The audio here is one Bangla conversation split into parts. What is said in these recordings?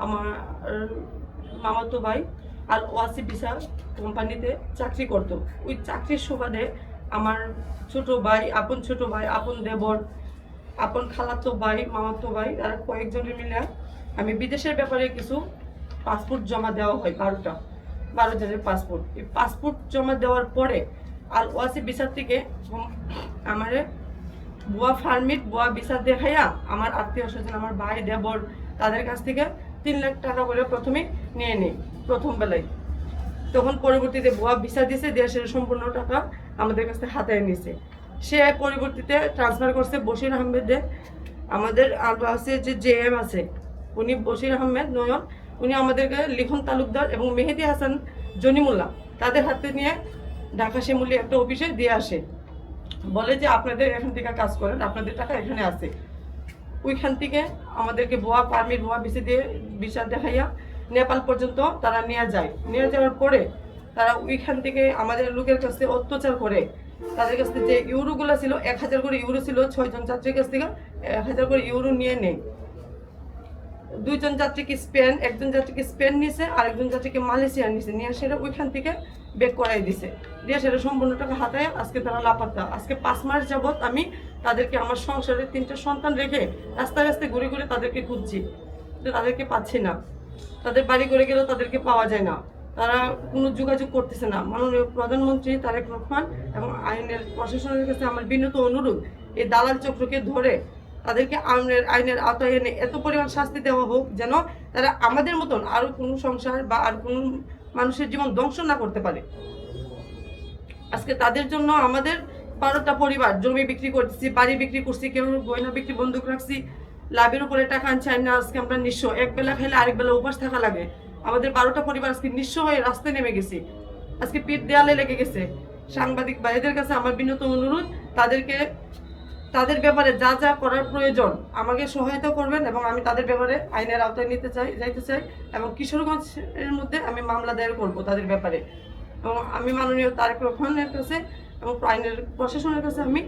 আমার মামাতো ভাই আর ওয়াসি ভিসা কোম্পানিতে চাকরি করতো। ওই চাকরির সুবাদে আমার ছোট ভাই, আপন দেবর, আপন খালাতো ভাই, মামাতো ভাই, তারা কয়েকজনের মিলে আমি বিদেশের ব্যাপারে কিছু পাসপোর্ট জমা দেওয়া হয় 12 জনের পাসপোর্ট। এই পাসপোর্ট জমা দেওয়ার পরে আর ওয়াসি ভিসা থেকে আমার ভুয়া ফার্মিট, ভুয়া ভিসা দেখাইয়া আমার আত্মীয় স্বজন, আমার ভাই দেবর, তাদের কাছ থেকে 3 লাখ টাকা করে প্রথমে নিয়ে নিই প্রথম বেলায়। তখন পরবর্তীতে ভুয়া ভিসা দিয়েছে, দেশের সম্পূর্ণ টাকা আমাদের কাছ থেকে হাতায় নিয়েছে। সে পরবর্তীতে ট্রান্সফার করছে বশির আহমেদে। আমাদের আছে যে জেএম আছে, উনি বশির আহমেদ নয়ন, উনি আমাদেরকে লিখন তালুকদার এবং মেহেদি হাসান জনিমুল্লাহ তাদের হাতে নিয়ে ঢাকা শিমুলি একটা অফিসে দিয়ে আসে, বলে যে আপনাদের এখান থেকে কাজ করেন, আপনাদের টাকা এখানে আছে। ওইখান থেকে আমাদেরকে ভুয়া পারমিট, ভুয়া ভিসা দেখাইয়া নেপাল পর্যন্ত তারা নিয়ে যাওয়ার পরে তারা ওইখান থেকে আমাদের লোকের কাছে অত্যাচার করে। তাদের কাছ থেকে যে ইউরোগুলো ছিল, 1000 করে ইউরো ছিল, 6 জন যাত্রীর কাছ থেকে 1000 করে ইউরো নিয়ে নেয়। 2 জন যাত্রীকে স্পেন, একজন যাত্রীকে স্পেন নিছে, আর একজন যাত্রীকে মালয়েশিয়া নিছে, নিয়ে সেটা ওইখান থেকে বেক করাই দিছে, দিয়ে সেটা সম্পূর্ণ টাকা হাতায় আজকে তারা লাপাত্তা। আজকে 5 মাস যাবৎ আমি তাদেরকে, আমার সংসারে 3টা সন্তান রেখে রাস্তায় রাস্তায় ঘুরে ঘুরে তাদেরকে খুঁজছি, তাদেরকে পাচ্ছি না। তাদের বাড়ি করে গেলেও তাদেরকে পাওয়া যায় না, তারা কোনো যোগাযোগ করতেছে না। মাননীয় প্রধানমন্ত্রী তারেক রহমান এবং আইনের প্রশাসনের কাছে আমার বিনীত অনুরোধ, এই দালাল চক্রকে ধরে তাদেরকে আইনের আওতায় এনে এত পরিমাণ শাস্তি দেওয়া হোক যেন তারা আমাদের মতন আরও কোনো সংসার বা আর কোনো মানুষের জীবন ধ্বংস না করতে পারে। আজকে তাদের জন্য আমাদের 12টা পরিবার জমি বিক্রি করছি, বাড়ি বিক্রি করছি, কেউ গয়না বিক্রি বন্ধক রাখছি, লাভের উপরে টাকা আনছি, না আজকে আমরা নিঃস্ব, এক বেলা খেলে আরেক বেলা উপাস থাকা লাগে। আমাদের 12টা পরিবার আজকে নিঃস্ব হয়ে রাস্তায় নেমে গেছি, আজকে পিঠ দেয়ালে লেগে গেছে। সাংবাদিক ভাইদের কাছে আমার বিনীত অনুরোধ, তাদের ব্যাপারে যা যা করার প্রয়োজন আমাকে সহায়তা করবেন, এবং আমি তাদের ব্যাপারে আইনের আওতায় যাইতে চাই, এবং কিশোরগঞ্জের মধ্যে আমি মামলা দায়ের করব তাদের ব্যাপারে। এবং আমি মাননীয় তারেক রহমানের কাছে এবং আইনের প্রশাসনের কাছে আমি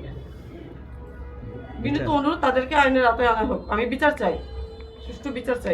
বিনীত অনুরোধ, তাদেরকে আইনের আওতায় আনা হোক। আমি বিচার চাই, সুষ্ঠু বিচার চাই।